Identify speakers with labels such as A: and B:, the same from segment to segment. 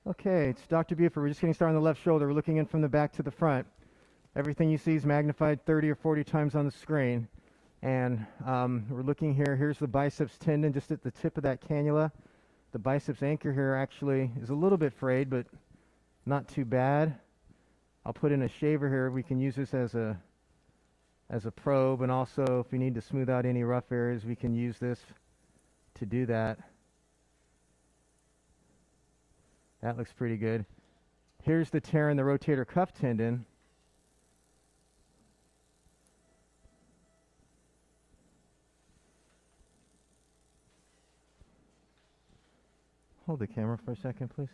A: Okay, it's Dr. Buford. We're just getting started on the left shoulder. We're looking in from the back to the front. Everything you see is magnified 30 or 40 times on the screen. And we're looking here. Here's the biceps tendon just at the tip of that cannula. The biceps anchor here actually is a little bit frayed, but not too bad. I'll put in a shaver here. We can use this as a probe, and also if we need to smooth out any rough areas, we can use this to do that. That looks pretty good. Here's the tear in the rotator cuff tendon. Hold the camera for a second, please.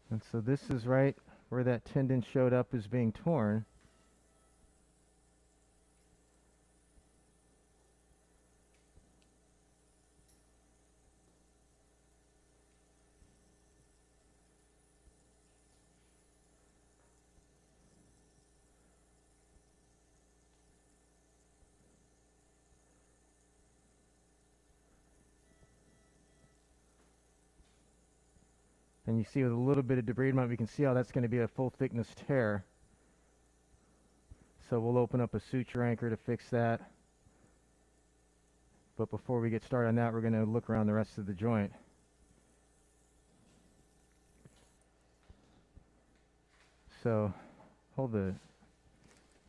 A: And so this is right where that tendon showed up as being torn. And you see with a little bit of debridement, we can see how that's going to be a full thickness tear. So we'll open up a suture anchor to fix that. But before we get started on that, we're going to look around the rest of the joint. So hold the,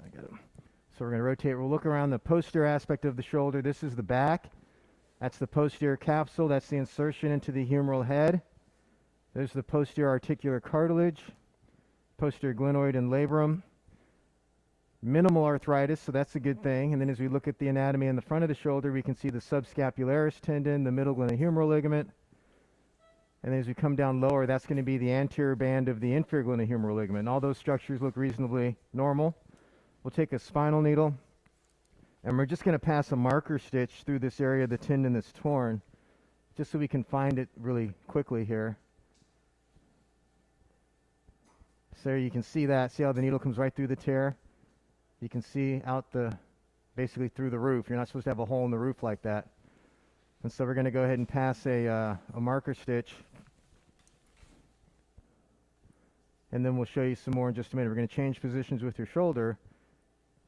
A: I got it. So we're going to rotate. We'll look around the posterior aspect of the shoulder. This is the back. That's the posterior capsule. That's the insertion into the humeral head. There's the posterior articular cartilage, posterior glenoid and labrum. Minimal arthritis, so that's a good thing. And then as we look at the anatomy in the front of the shoulder, we can see the subscapularis tendon, the middle glenohumeral ligament. And then as we come down lower, that's going to be the anterior band of the inferior glenohumeral ligament. And all those structures look reasonably normal. We'll take a spinal needle, and we're just going to pass a marker stitch through this area of the tendon that's torn, just so we can find it really quickly here. So there you can see that. See how the needle comes right through the tear? You can see out basically through the roof. You're not supposed to have a hole in the roof like that. And so we're going to go ahead and pass a marker stitch. And then we'll show you some more in just a minute. We're going to change positions with your shoulder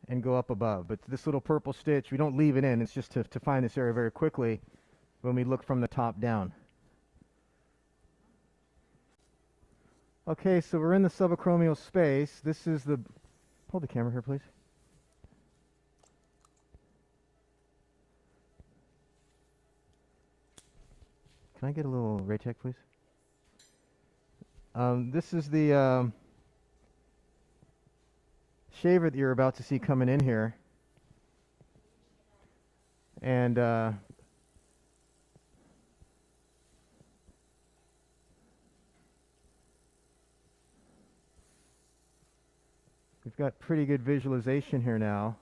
A: and go up above. But this little purple stitch, we don't leave it in. It's just to find this area very quickly when we look from the top down. Okay, so we're in the subacromial space. This is the, hold the camera here, please. Can I get a little Raytech, please? This is the shaver that you're about to see coming in here. And we've got pretty good visualization here now.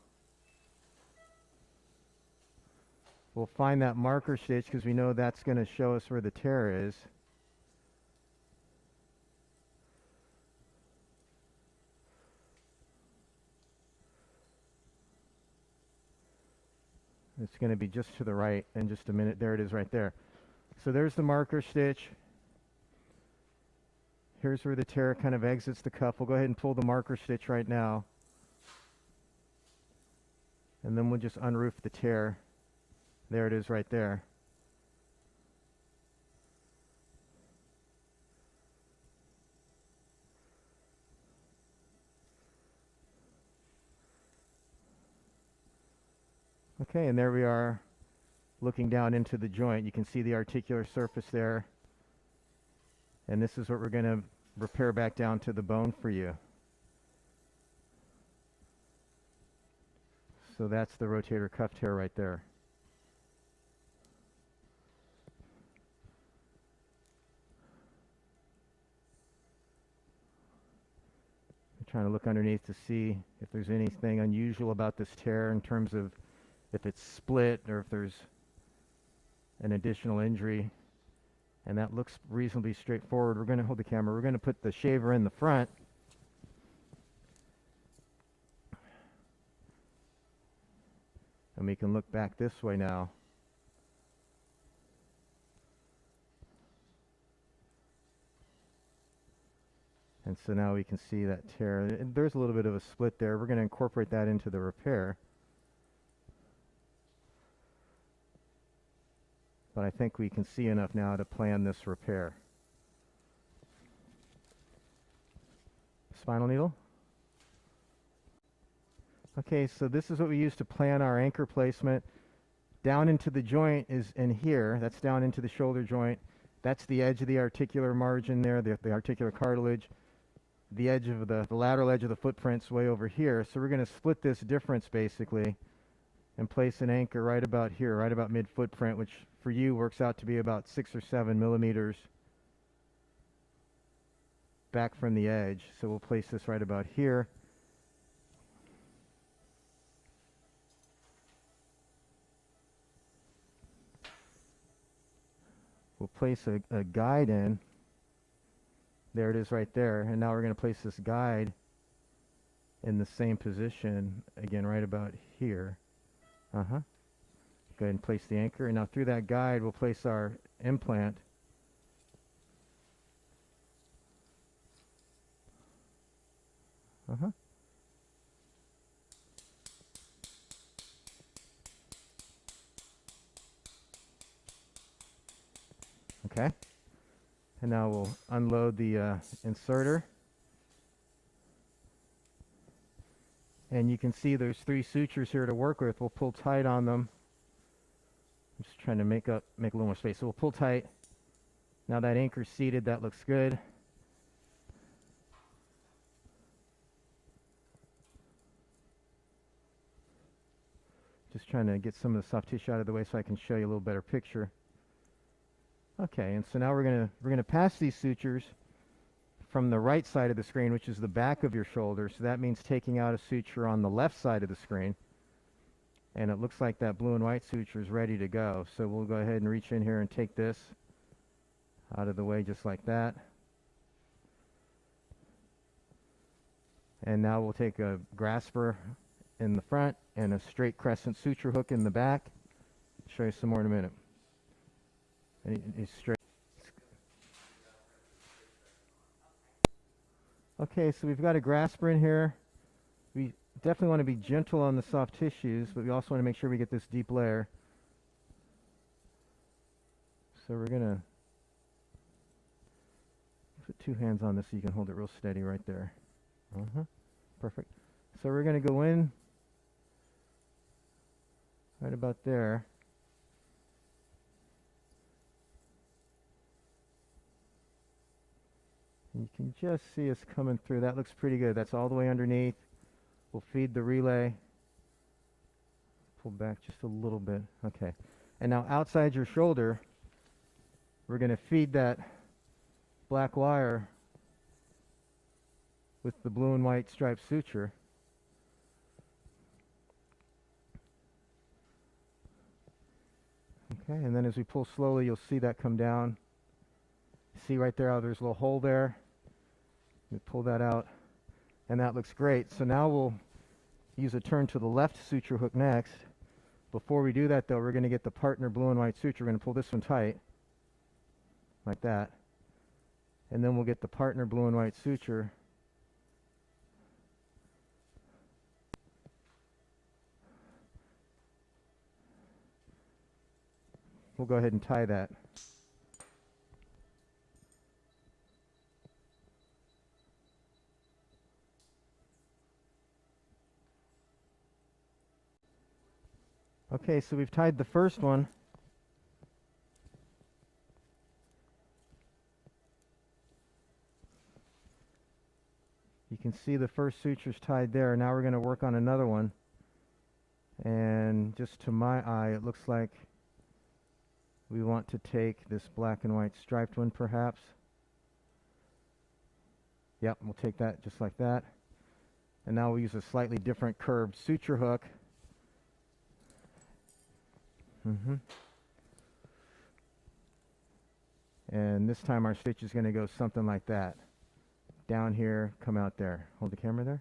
A: We'll find that marker stitch because we know that's going to show us where the tear is. It's going to be just to the right in just a minute. There it is right there. So there's the marker stitch. Here's where the tear kind of exits the cuff. We'll go ahead and pull the marker stitch right now. And then we'll just unroof the tear. There it is right there. Okay, and there we are looking down into the joint. You can see the articular surface there. And this is what we're going to repair back down to the bone for you. So that's the rotator cuff tear right there. I'm trying to look underneath to see if there's anything unusual about this tear in terms of if it's split or if there's an additional injury. And that looks reasonably straightforward. We're going to hold the camera. We're going to put the shaver in the front. And we can look back this way now. And so now we can see that tear. And there's a little bit of a split there. We're going to incorporate that into the repair. But I think we can see enough now to plan this repair. Spinal needle. Okay, so this is what we use to plan our anchor placement. Down into the joint is in here. That's down into the shoulder joint. That's the edge of the articular margin there, the articular cartilage. The edge of the lateral edge of the footprint's way over here. So we're going to split this difference basically and place an anchor right about here, right about mid-footprint, which for you works out to be about 6 or 7 millimeters back from the edge. So we'll place this right about here. We'll place a guide in. There it is right there. And now we're going to place this guide in the same position, again, right about here. Go ahead and place the anchor. And now through that guide, we'll place our implant. Okay. And now we'll unload the inserter. And you can see there's 3 sutures here to work with. We'll pull tight on them. I'm just trying to make a little more space. So we'll pull tight. Now that anchor's seated, that looks good. Just trying to get some of the soft tissue out of the way so I can show you a little better picture. Okay, and so now we're gonna pass these sutures from the right side of the screen, which is the back of your shoulder. So that means taking out a suture on the left side of the screen. And it looks like that blue and white suture is ready to go. So we'll go ahead and reach in here and take this out of the way just like that. And now we'll take a grasper in the front and a straight crescent suture hook in the back. I'll show you some more in a minute. And it's straight. Okay, so we've got a grasper in here. We definitely want to be gentle on the soft tissues, but we also want to make sure we get this deep layer. So we're going to put 2 hands on this so you can hold it real steady right there. Perfect. So we're going to go in right about there. You can just see us coming through. That looks pretty good. That's all the way underneath. We'll feed the relay. Pull back just a little bit. Okay. And now outside your shoulder, we're going to feed that black wire with the blue and white striped suture. Okay, and then as we pull slowly, you'll see that come down. See right there how there's a little hole there. We pull that out, and that looks great. So now we'll use a turn to the left suture hook next. Before we do that, though, we're going to get the partner blue and white suture. We're going to pull this one tight, like that. And then we'll get the partner blue and white suture. We'll go ahead and tie that. Okay, so we've tied the first one. You can see the first suture's tied there. Now we're going to work on another one. And just to my eye, it looks like we want to take this black and white striped one perhaps. Yep, we'll take that just like that. And now we'll use a slightly different curved suture hook. And this time our stitch is going to go something like that. Down here, come out there. Hold the camera there.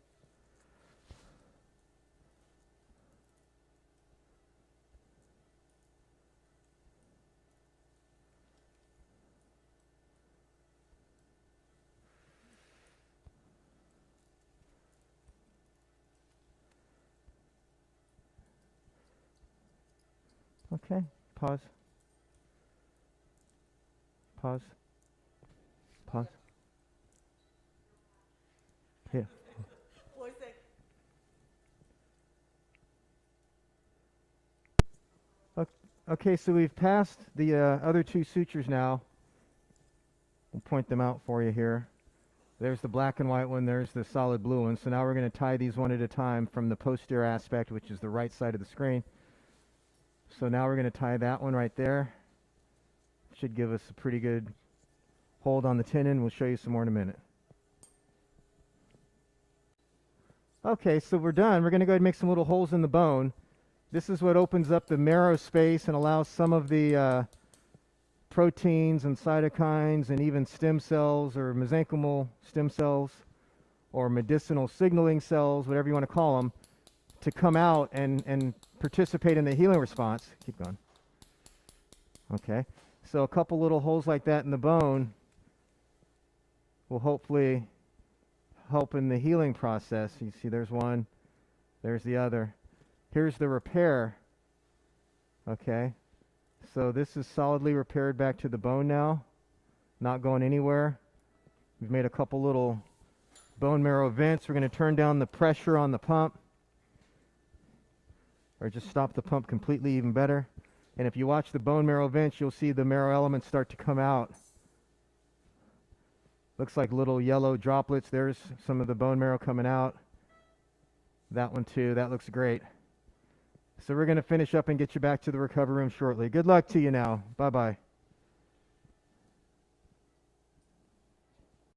A: Okay, pause. Pause. Pause. Here. Okay, so we've passed the other two sutures now. We'll point them out for you here. There's the black and white one, there's the solid blue one. So now we're going to tie these one at a time from the posterior aspect, which is the right side of the screen. So now we're going to tie that one right there. Should give us a pretty good hold on the tendon. We'll show you some more in a minute. Okay, so we're done. We're going to go ahead and make some little holes in the bone. This is what opens up the marrow space and allows some of the proteins and cytokines and even stem cells or mesenchymal stem cells or medicinal signaling cells, whatever you want to call them, to come out and participate in the healing response. Keep going. Okay, so a couple little holes like that in the bone will hopefully help in the healing process. You see there's one, there's the other. Here's the repair. Okay, so this is solidly repaired back to the bone now, not going anywhere. We've made a couple little bone marrow vents. We're going to turn down the pressure on the pump, or just stop the pump completely, even better. And if you watch the bone marrow vents, you'll see the marrow elements start to come out. Looks like little yellow droplets. There's some of the bone marrow coming out. That one too. That looks great. So we're going to finish up and get you back to the recovery room shortly. Good luck to you now. Bye-bye.